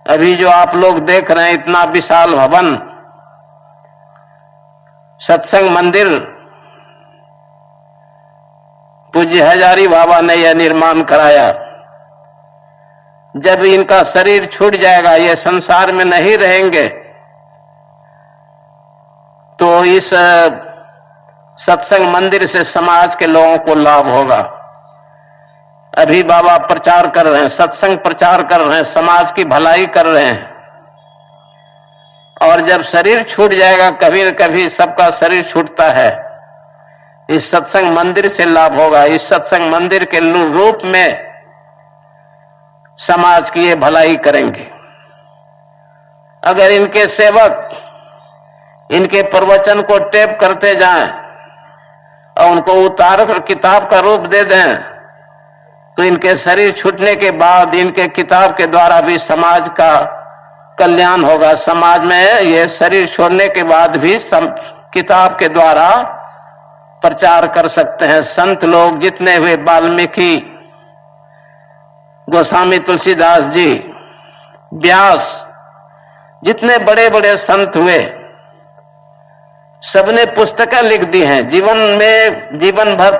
अभी जो आप लोग देख रहे हैं इतना विशाल भवन, सत्संग मंदिर, पूज्य हजारी बाबा ने यह निर्माण कराया। जब इनका शरीर छूट जाएगा, ये संसार में नहीं रहेंगे, तो इस सत्संग मंदिर से समाज के लोगों को लाभ होगा। अभी बाबा प्रचार कर रहे हैं, सत्संग प्रचार कर रहे हैं, समाज की भलाई कर रहे हैं, और जब शरीर छूट जाएगा, कभी न कभी सबका शरीर छूटता है, इस सत्संग मंदिर से लाभ होगा। इस सत्संग मंदिर के रूप में समाज की ये भलाई करेंगे। अगर इनके सेवक इनके प्रवचन को टेप करते जाएं और उनको उतार कर किताब का रूप दे दें, तो इनके शरीर छूटने के बाद इनके किताब के द्वारा भी समाज का कल्याण होगा। समाज में ये शरीर छोड़ने के बाद भी किताब के द्वारा प्रचार कर सकते हैं। संत लोग जितने हुए, वाल्मीकि, गोस्वामी तुलसीदास जी, व्यास, जितने बड़े बड़े संत हुए, सबने पुस्तकें लिख दी हैं। जीवन भर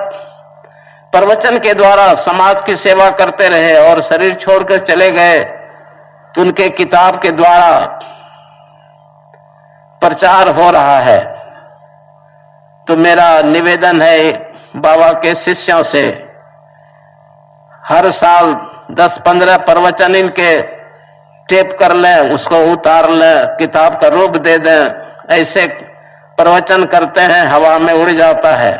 प्रवचन के द्वारा समाज की सेवा करते रहे और शरीर छोड़कर चले गए, तो उनके किताब के द्वारा प्रचार हो रहा है। तो मेरा निवेदन है बाबा के शिष्यों से, हर साल 10-15 प्रवचन इनके टेप कर लें, उसको उतार लें, किताब का रूप दे दें। ऐसे प्रवचन करते हैं, हवा में उड़ जाता है,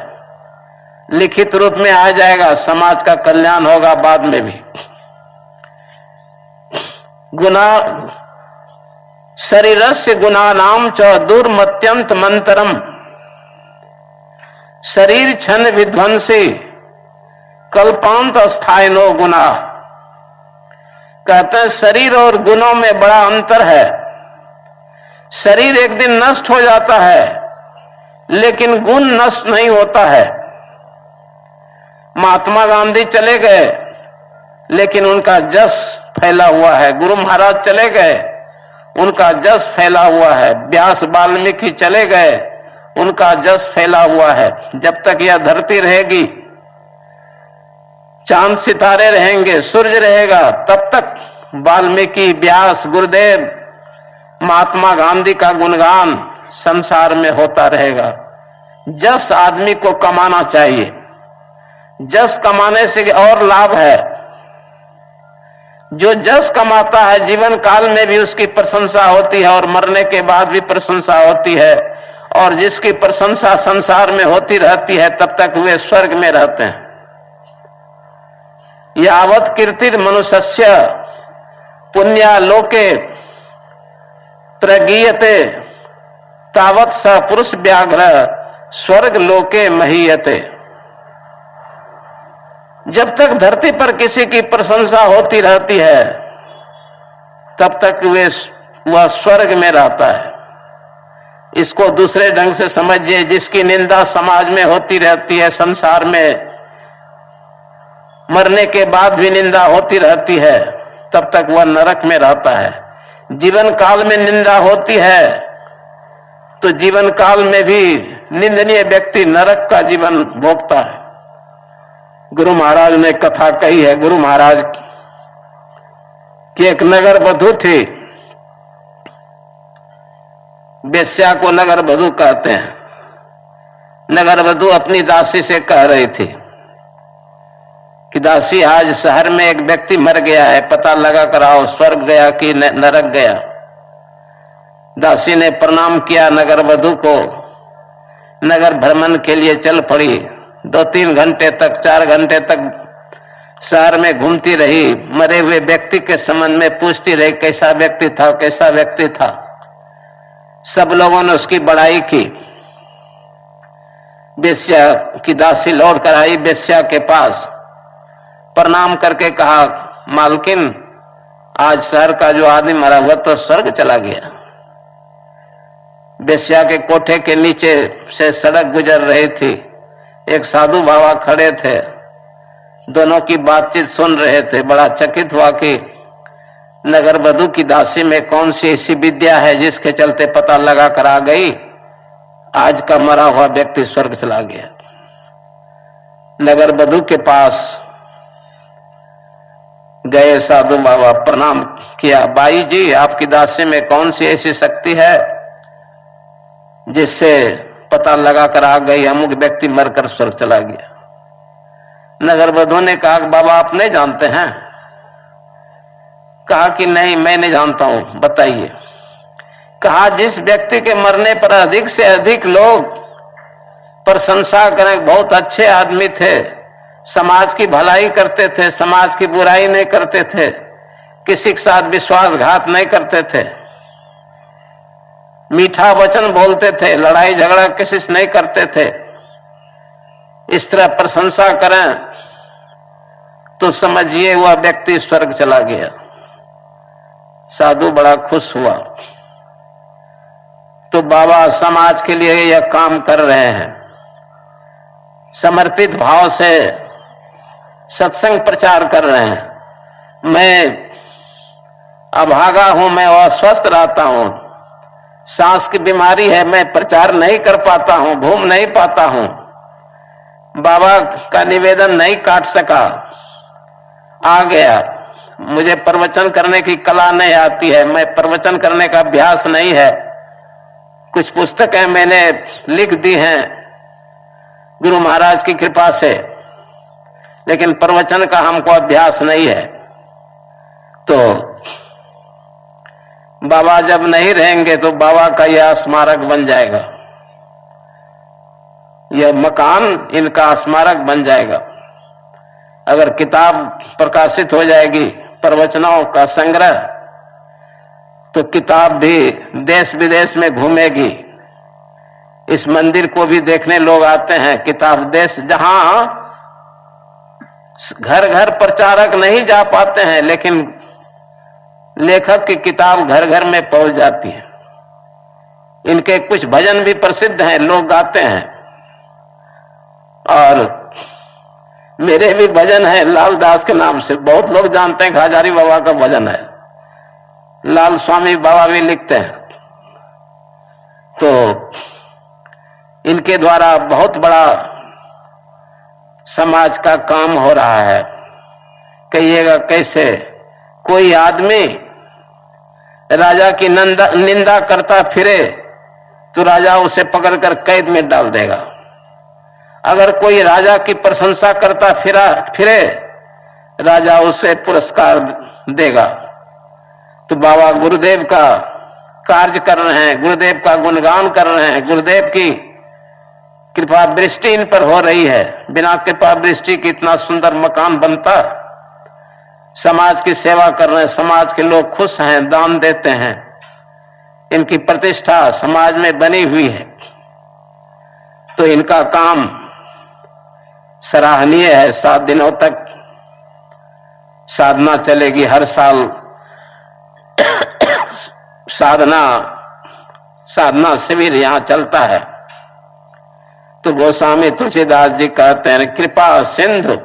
लिखित रूप में आ जाएगा, समाज का कल्याण होगा बाद में भी। गुना शरीरस्य गुणानाम च दुर्मत्यंत मंतरम, शरीर क्षण विध्वंसी कल्पांत स्थायनो गुना। कहते हैं शरीर और गुणों में बड़ा अंतर है। शरीर एक दिन नष्ट हो जाता है, लेकिन गुण नष्ट नहीं होता है। महात्मा गांधी चले गए, लेकिन उनका जस फैला हुआ है। गुरु महाराज चले गए, उनका जस फैला हुआ है। व्यास, वाल्मीकि चले गए, उनका जस फैला हुआ है। जब तक यह धरती रहेगी, चांद सितारे रहेंगे, सूर्य रहेगा, तब तक वाल्मीकि, व्यास, गुरुदेव, महात्मा गांधी का गुणगान संसार में होता रहेगा। जस आदमी को कमाना चाहिए, जस कमाने से और लाभ है। जो जस कमाता है, जीवन काल में भी उसकी प्रशंसा होती है और मरने के बाद भी प्रशंसा होती है, और जिसकी प्रशंसा संसार में होती रहती है, तब तक वे स्वर्ग में रहते हैं। यावत कीर्तिर मनुष्यस्य पुण्यालोके प्रगीयते तावत स पुरुष व्याघ्र स्वर्ग लोके महीयते। जब तक धरती पर किसी की प्रशंसा होती रहती है, तब तक वह स्वर्ग में रहता है। इसको दूसरे ढंग से समझिए, जिसकी निंदा समाज में होती रहती है, संसार में मरने के बाद भी निंदा होती रहती है, तब तक वह नरक में रहता है। जीवन काल में निंदा होती है, तो जीवन काल में भी निंदनीय व्यक्ति नरक का जीवन भोगता है। गुरु महाराज ने कथा कही है, गुरु महाराज की एक नगर वधू थी। वेश्या को नगर वधू कहते हैं। नगर वधू अपनी दासी से कह रही थी कि दासी, आज शहर में एक व्यक्ति मर गया है, पता लगा कर आओ, स्वर्ग गया कि नरक गया। दासी ने प्रणाम किया नगर वधू को, नगर भ्रमण के लिए चल पड़ी। 2-3 घंटे तक, 4 घंटे तक शहर में घूमती रही, मरे हुए व्यक्ति के संबंध में पूछती रही, कैसा व्यक्ति था, कैसा व्यक्ति था। सब लोगों ने उसकी बड़ाई की। वेश्या की दासी लौट कर आई वेश्या के पास, प्रणाम करके कहा, मालकिन, आज शहर का जो आदमी मरा हुआ तो स्वर्ग चला गया। वेश्या के कोठे के नीचे से सड़क गुजर रही थी। एक साधु बाबा खड़े थे, दोनों की बातचीत सुन रहे थे। बड़ा चकित हुआ कि नगर वधु की दासी में कौन सी ऐसी विद्या है जिसके चलते पता लगा कर आ गई, आज का मरा हुआ व्यक्ति स्वर्ग चला गया। नगर वधु के पास गए साधु बाबा, प्रणाम किया, बाई जी आपकी दासी में कौन सी ऐसी शक्ति है जिससे पता लगा कर आ गई अमुक व्यक्ति मरकर स्वर्ग चला गया। नगर वधु ने कहा बाबा आप नहीं जानते हैं? कहा कि नहीं मैं नहीं जानता हूं, बताइए। कहा जिस व्यक्ति के मरने पर अधिक से अधिक लोग प्रशंसा करें, बहुत अच्छे आदमी थे, समाज की भलाई करते थे, समाज की बुराई नहीं करते थे, किसी के साथ विश्वासघात नहीं करते थे, मीठा वचन बोलते थे, लड़ाई झगड़ा किसी से नहीं करते थे, इस तरह प्रशंसा करें तो समझिए वह व्यक्ति स्वर्ग चला गया। साधु बड़ा खुश हुआ। तो बाबा समाज के लिए यह काम कर रहे हैं, समर्पित भाव से सत्संग प्रचार कर रहे हैं। मैं अभागा हूं, मैं अस्वस्थ रहता हूं, सांस की बीमारी है, मैं प्रचार नहीं कर पाता हूं, घूम नहीं पाता हूं, बाबा का निवेदन नहीं काट सका, आ गया। मुझे प्रवचन करने की कला नहीं आती है, मैं प्रवचन करने का अभ्यास नहीं है, कुछ पुस्तकें मैंने लिख दी हैं गुरु महाराज की कृपा से, लेकिन प्रवचन का हमको अभ्यास नहीं है। तो बाबा जब नहीं रहेंगे तो बाबा का यह स्मारक बन जाएगा, यह मकान इनका स्मारक बन जाएगा। अगर किताब प्रकाशित हो जाएगी प्रवचनों का संग्रह, तो किताब भी देश विदेश में घूमेगी। इस मंदिर को भी देखने लोग आते हैं, किताब देश, जहां घर घर प्रचारक नहीं जा पाते हैं, लेकिन लेखक की किताब घर घर में पहुंच जाती है। इनके कुछ भजन भी प्रसिद्ध हैं, लोग गाते हैं, और मेरे भी भजन है लाल दास के नाम से, बहुत लोग जानते हैं हजारी बाबा का भजन है, लाल स्वामी बाबा भी लिखते हैं। तो इनके द्वारा बहुत बड़ा समाज का काम हो रहा है। कहिएगा कैसे? कोई आदमी राजा की निंदा करता फिरे तो राजा उसे पकड़कर कैद में डाल देगा। अगर कोई राजा की प्रशंसा करता फिरे राजा उसे पुरस्कार देगा। तो बाबा गुरुदेव का कार्य कर रहे हैं, गुरुदेव का गुणगान कर रहे हैं, गुरुदेव की कृपा दृष्टि इन पर हो रही है। बिना कृपा दृष्टि की इतना सुंदर मकान बनता। समाज की सेवा कर रहे हैं, समाज के लोग खुश हैं, दान देते हैं, इनकी प्रतिष्ठा समाज में बनी हुई है। तो इनका काम सराहनीय है। 7 दिनों तक साधना चलेगी, हर साल साधना शिविर यहां चलता है। तो गोस्वामी तुलसीदास जी कहते हैं, कृपा सिंधु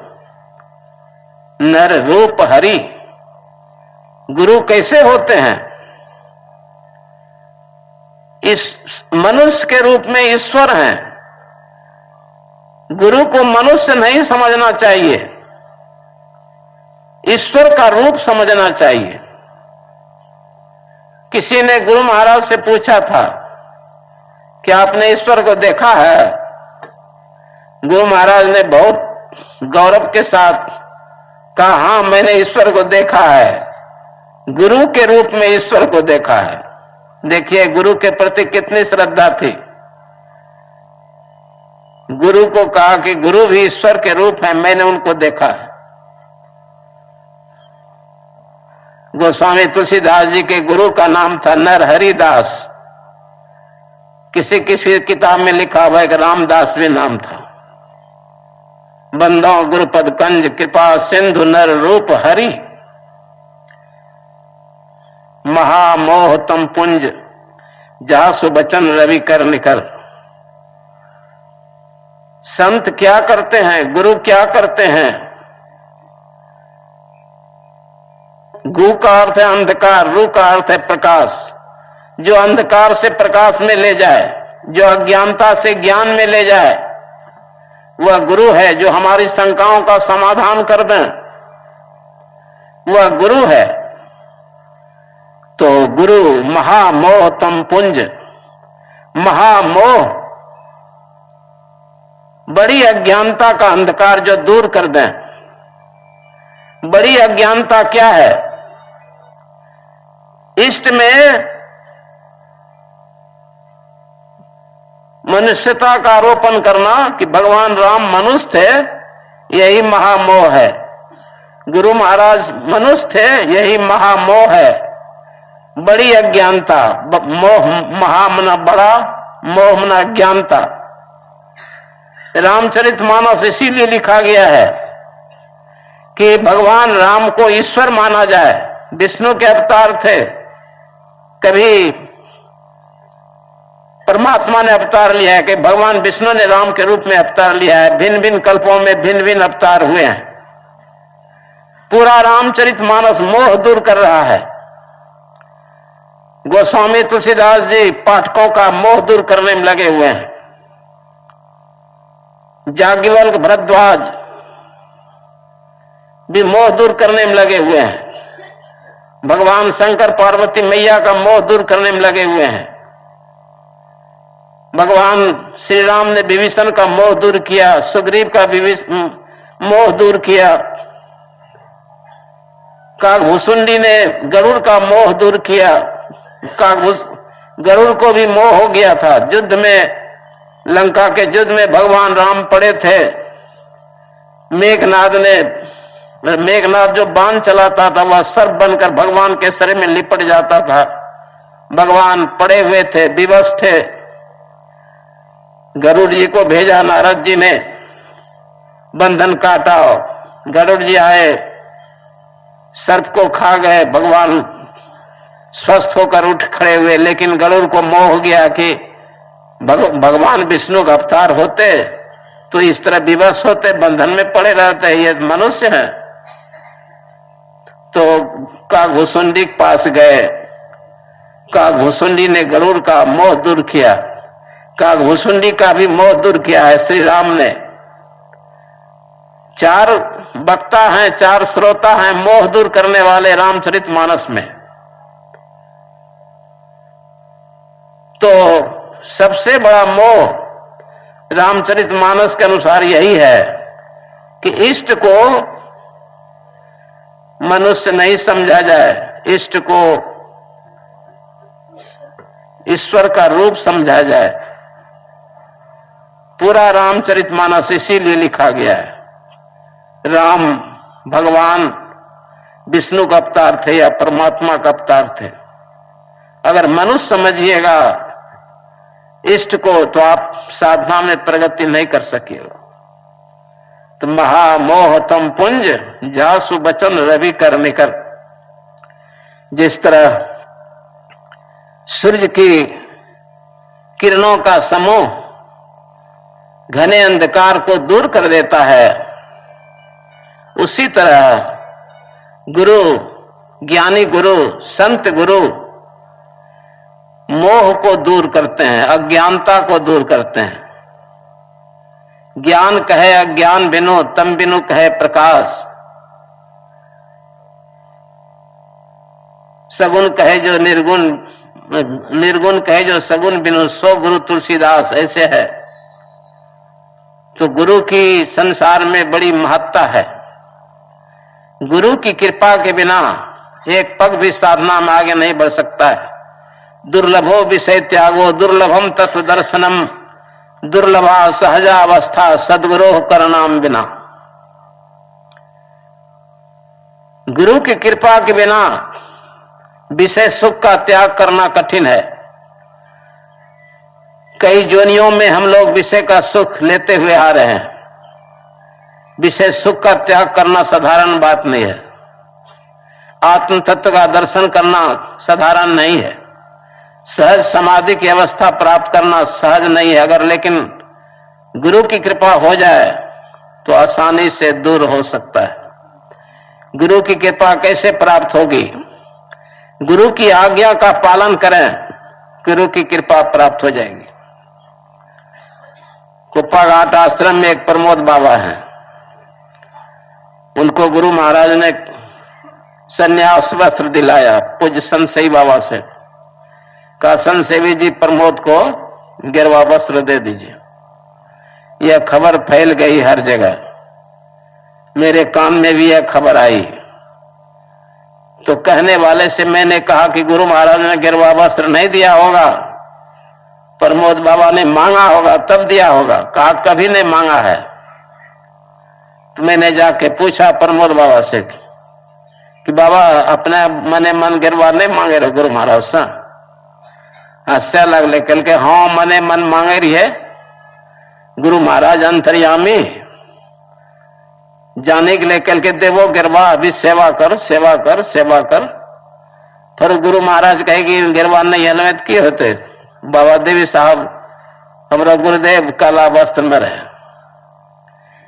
नर रूप हरि। गुरु कैसे होते हैं? इस मनुष्य के रूप में ईश्वर हैं। गुरु को मनुष्य नहीं समझना चाहिए, ईश्वर का रूप समझना चाहिए। किसी ने गुरु महाराज से पूछा था कि आपने ईश्वर को देखा है? गुरु महाराज ने बहुत गौरव के साथ कहा, हां मैंने ईश्वर को देखा है, गुरु के रूप में ईश्वर को देखा है। देखिए गुरु के प्रति कितनी श्रद्धा थी। गुरु को कहा कि गुरु भी ईश्वर के रूप है, मैंने उनको देखा है। गोस्वामी तुलसीदास जी के गुरु का नाम था नरहरिदास। किसी किसी किताब में लिखा हुआ है रामदास भी नाम था। बंदो गुरुपद कंज कृपा सिंधु नर रूप हरि। महामोह तम पुंज जहां सुबचन रवि कर निकर। संत क्या करते हैं, गुरु क्या करते हैं? गु का अर्थ है अंधकार, रू का अर्थ है प्रकाश। जो अंधकार से प्रकाश में ले जाए, जो अज्ञानता से ज्ञान में ले जाए, वह गुरु है। जो हमारी शंकाओं का समाधान कर दें, वह गुरु है। तो गुरु महामोह तम पुंज, महामोह बड़ी अज्ञानता का अंधकार जो दूर कर दें। बड़ी अज्ञानता क्या है? इष्ट में मनुष्यता का आरोपण करना कि भगवान राम मनुष्य थे, यही महामोह है। गुरु महाराज मनुष्य थे, यही महामोह है। बड़ी अज्ञानता, मोह, महा मना बड़ा, मोह मना अज्ञानता। रामचरितमानस इसीलिए लिखा गया है कि भगवान राम को ईश्वर माना जाए। विष्णु के अवतार थे, कभी परमात्मा ने अवतार लिया है कि भगवान विष्णु ने राम के रूप में अवतार लिया है। भिन्न भिन्न कल्पों में भिन्न भिन्न अवतार हुए हैं। पूरा रामचरितमानस मोह दूर कर रहा है। गोस्वामी तुलसीदास जी पाठकों का मोह दूर करने में लगे हुए हैं। याज्ञवल्क्य भरद्वाज भी मोह दूर करने में लगे हुए हैं। भगवान शंकर पार्वती मैया का मोह दूर करने में लगे हुए हैं। भगवान श्री राम ने विभीषण का मोह दूर किया, सुग्रीव का मोह दूर किया, काकभूषुंडी ने गरुड़ का मोह दूर किया। गरुड़ को भी मोह हो गया था। युद्ध में, लंका के युद्ध में भगवान राम पड़े थे। मेघनाद जो बाण चलाता था, वह सर्प बनकर भगवान के शरीर में लिपट जाता था। भगवान पड़े हुए थे, विवश थे। गरुड़ जी को भेजा नारद जी ने, बंधन काटा। गरुड़ जी आए, सर्प को खा गए। भगवान स्वस्थ होकर उठ खड़े हुए, लेकिन गरुड़ को मोह हो गया कि भगवान विष्णु का अवतार होते तो इस तरह विवश होते, बंधन में पड़े रहते, ये मनुष्य हैं। तो काकभूषुंडी के पास गए। काकभूषुंडी ने गरुड़ का मोह दूर किया। काकभूषुंडी का भी मोह दूर किया है श्री राम ने। 4 वक्ता हैं, 4 श्रोता हैं मोह दूर करने वाले रामचरितमानस में। तो सबसे बड़ा मोह रामचरितमानस के अनुसार यही है कि इष्ट को मनुष्य नहीं समझा जाए, इष्ट को ईश्वर का रूप समझा जाए। पूरा रामचरितमानस इसीलिए लिखा गया है। राम भगवान विष्णु का अवतार थे या परमात्मा का अवतार थे। अगर मनुष्य समझिएगा इष्ट को, तो आप साधना में प्रगति नहीं कर सकेगा। तो महामोह तम पुंज जासु बचन रवि कर निकर। जिस तरह सूर्य की किरणों का समूह घने अंधकार को दूर कर देता है, उसी तरह गुरु, ज्ञानी गुरु, संत गुरु मोह को दूर करते हैं, अज्ञानता को दूर करते हैं। ज्ञान कहे अज्ञान बिनु, तम बिनु कहे प्रकाश। सगुन कहे जो निर्गुण, निर्गुण कहे जो सगुन बिनु, सो गुरु तुलसीदास ऐसे है। तो गुरु की संसार में बड़ी महत्ता है। गुरु की कृपा के बिना एक पग भी साधना में आगे नहीं बढ़ सकता है। दुर्लभो विषय त्यागो दुर्लभम तत्व दर्शनम, दुर्लभा सहजावस्था सदगुरोह करनाम बिना। गुरु की कृपा के बिना विषय सुख का त्याग करना कठिन है। कई जोनियों में हम लोग विषय का सुख लेते हुए आ रहे हैं। विषय सुख का त्याग करना साधारण बात नहीं है। आत्म तत्व का दर्शन करना साधारण नहीं है। सहज समाधि की अवस्था प्राप्त करना सहज नहीं है। अगर लेकिन गुरु की कृपा हो जाए तो आसानी से दूर हो सकता है। गुरु की कृपा कैसे प्राप्त होगी? गुरु की आज्ञा का पालन करें, गुरु की कृपा प्राप्त हो जाएगी। कुप्पाघाट आश्रम में एक प्रमोद बाबा हैं, उनको गुरु महाराज ने संन्यास वस्त्र दिलाया पूज्य संत सेवी बाबा से। कहा संत सेवी जी प्रमोद को गिरवा वस्त्र दे दीजिए। यह खबर फैल गई हर जगह, मेरे कान में भी यह खबर आई। तो कहने वाले से मैंने कहा कि गुरु महाराज ने गिरवा वस्त्र नहीं दिया होगा, प्रमोद बाबा ने मांगा होगा तब दिया होगा। कहा कभी नहीं मांगा है। तो मैंने जाके पूछा प्रमोद बाबा से कि बाबा अपने मने मन गिरवा नहीं मांगे रहे गुरु महाराज से? हंसने लगले, कल के हाँ मने मन मांगे रही है। गुरु महाराज अंतर्यामी जाने के लिए कल के देवो गिरवा अभी सेवा कर सेवा कर सेवा कर। फिर गुरु महाराज कहेगी गिरवा नहीं हलमत किए होते। बाबा देवी साहब हमारा गुरुदेव काला वस्त्र में रहे,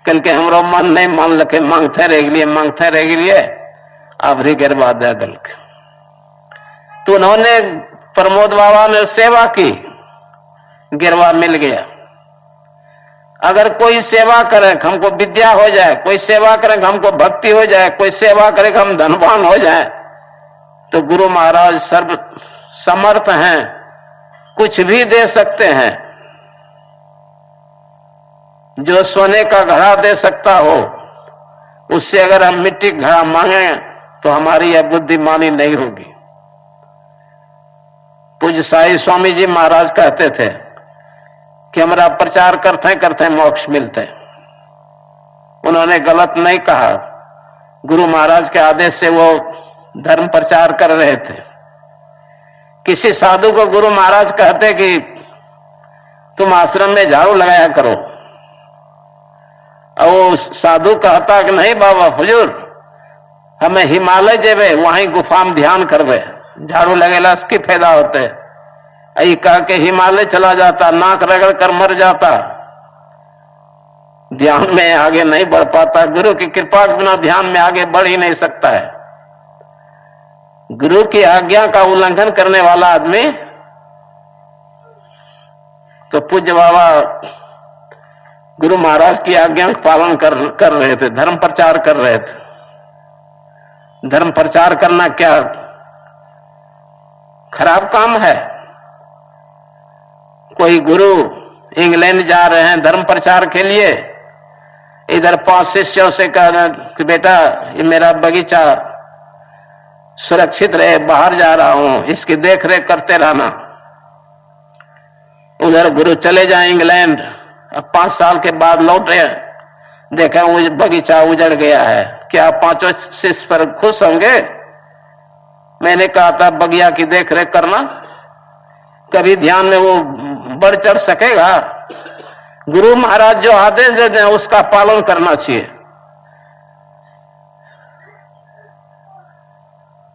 कल के हमरो मन नहीं मान लगे, मांगते रह गए मांगते रह गए, अब री गिरवा दे दल के। तो उन्होंने प्रमोद बाबा ने सेवा की, गिरवा मिल गया। अगर कोई सेवा करे हमको विद्या हो जाए, कोई सेवा करे हमको भक्ति हो जाए, कोई सेवा करे हम धनवान हो जाए, तो गुरु महाराज सर्व समर्थ हैं, कुछ भी दे सकते हैं। जो सोने का घड़ा दे सकता हो उससे अगर हम मिट्टी का घड़ा मांगे तो हमारी यह बुद्धिमानी नहीं होगी। पूज्य साई स्वामी जी महाराज कहते थे कि हमारा प्रचार करते करते मोक्ष मिलते। उन्होंने गलत नहीं कहा, गुरु महाराज के आदेश से वो धर्म प्रचार कर रहे थे। किसी साधु को गुरु महाराज कहते कि तुम आश्रम में झाड़ू लगाया करो, और वो साधु कहता कि नहीं बाबा हुजूर हमें हिमालय जेबे वहीं गुफा में ध्यान करवे, झाड़ू लगेला इसकी फायदा होते। यही कह के हिमालय चला जाता, नाक रगड़ कर मर जाता, ध्यान में आगे नहीं बढ़ पाता। गुरु की कृपा के बिना ध्यान में आगे बढ़ ही नहीं सकता है। गुरु की आज्ञा का उल्लंघन करने वाला आदमी, तो पूज्य बाबा गुरु महाराज की आज्ञा का पालन कर रहे थे, धर्म प्रचार कर रहे थे। धर्म प्रचार करना क्या खराब काम है? कोई गुरु इंग्लैंड जा रहे हैं धर्म प्रचार के लिए, इधर 5 शिष्यों से कहा कि बेटा ये मेरा बगीचा सुरक्षित रहे, बाहर जा रहा हूं, इसकी देख रेख करते रहना। उधर गुरु चले जाए इंग्लैंड, अब 5 साल के बाद लौट रहे, देखा वो बगीचा उजड़ गया है। क्या 5 शिष्य पर खुश होंगे? मैंने कहा था बगिया की देख रेख करना, कभी ध्यान में वो बढ़ चढ़ सकेगा? गुरु महाराज जो आदेश देते हैं उसका पालन करना चाहिए।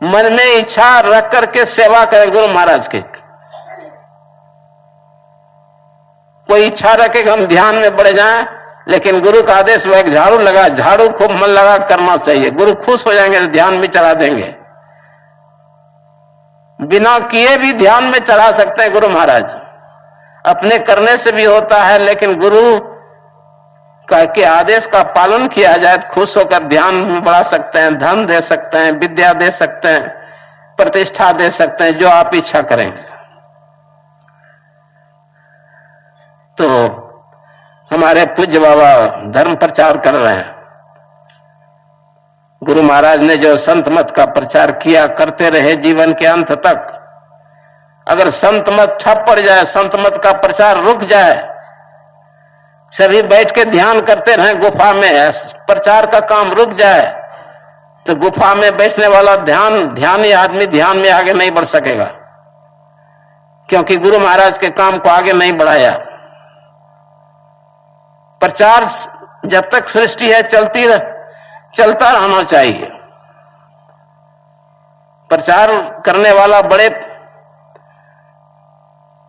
मन में इच्छा रख करके सेवा करें गुरु महाराज की। कोई इच्छा रखे कि हम ध्यान में बढ़ जाएं, लेकिन गुरु का आदेश वो एक झाड़ू लगा, झाड़ू खूब मन लगा करना चाहिए। गुरु खुश हो जाएंगे तो ध्यान में चढ़ा देंगे। बिना किए भी ध्यान में चढ़ा सकते हैं गुरु महाराज। अपने करने से भी होता है, लेकिन गुरु के आदेश का पालन किया जाए तो खुश होकर ध्यान में बढ़ा सकते हैं। धन दे सकते हैं, विद्या दे सकते हैं, प्रतिष्ठा दे सकते हैं, जो आप इच्छा करेंगे। तो हमारे पूज्य बाबा धर्म प्रचार कर रहे हैं। गुरु महाराज ने जो संत मत का प्रचार किया, करते रहे जीवन के अंत तक। अगर संत मत ठप पड़ जाए, संत मत का प्रचार रुक जाए, सभी बैठ के ध्यान करते रहे गुफा में, प्रचार का काम रुक जाए, तो गुफा में बैठने वाला ध्यानी आदमी ध्यान में आगे नहीं बढ़ सकेगा, क्योंकि गुरु महाराज के काम को आगे नहीं बढ़ाया। प्रचार जब तक सृष्टि है चलता रहना चाहिए। प्रचार करने वाला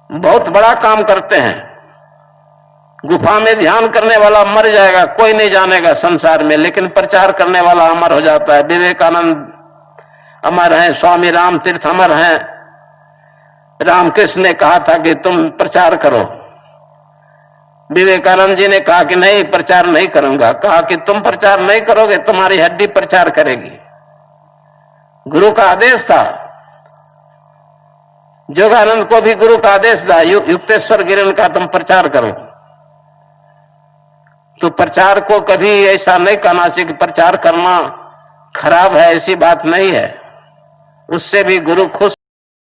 बहुत बड़ा काम करते हैं। गुफा में ध्यान करने वाला मर जाएगा, कोई नहीं जानेगा संसार में, लेकिन प्रचार करने वाला अमर हो जाता है। विवेकानंद अमर हैं, स्वामी राम तीर्थ अमर हैं। रामकृष्ण ने कहा था कि तुम प्रचार करो, विवेकानंद जी ने कहा कि नहीं, प्रचार नहीं करूंगा। कहा कि तुम प्रचार नहीं करोगे, तुम्हारी हड्डी प्रचार करेगी। गुरु का आदेश था। जोगानंद को भी गुरु का आदेश था, युक्तेश्वर गिरन का तुम प्रचार करो। तो प्रचार को कभी ऐसा नहीं कहना चाहिए कि प्रचार करना खराब है, ऐसी बात नहीं है। उससे भी गुरु खुश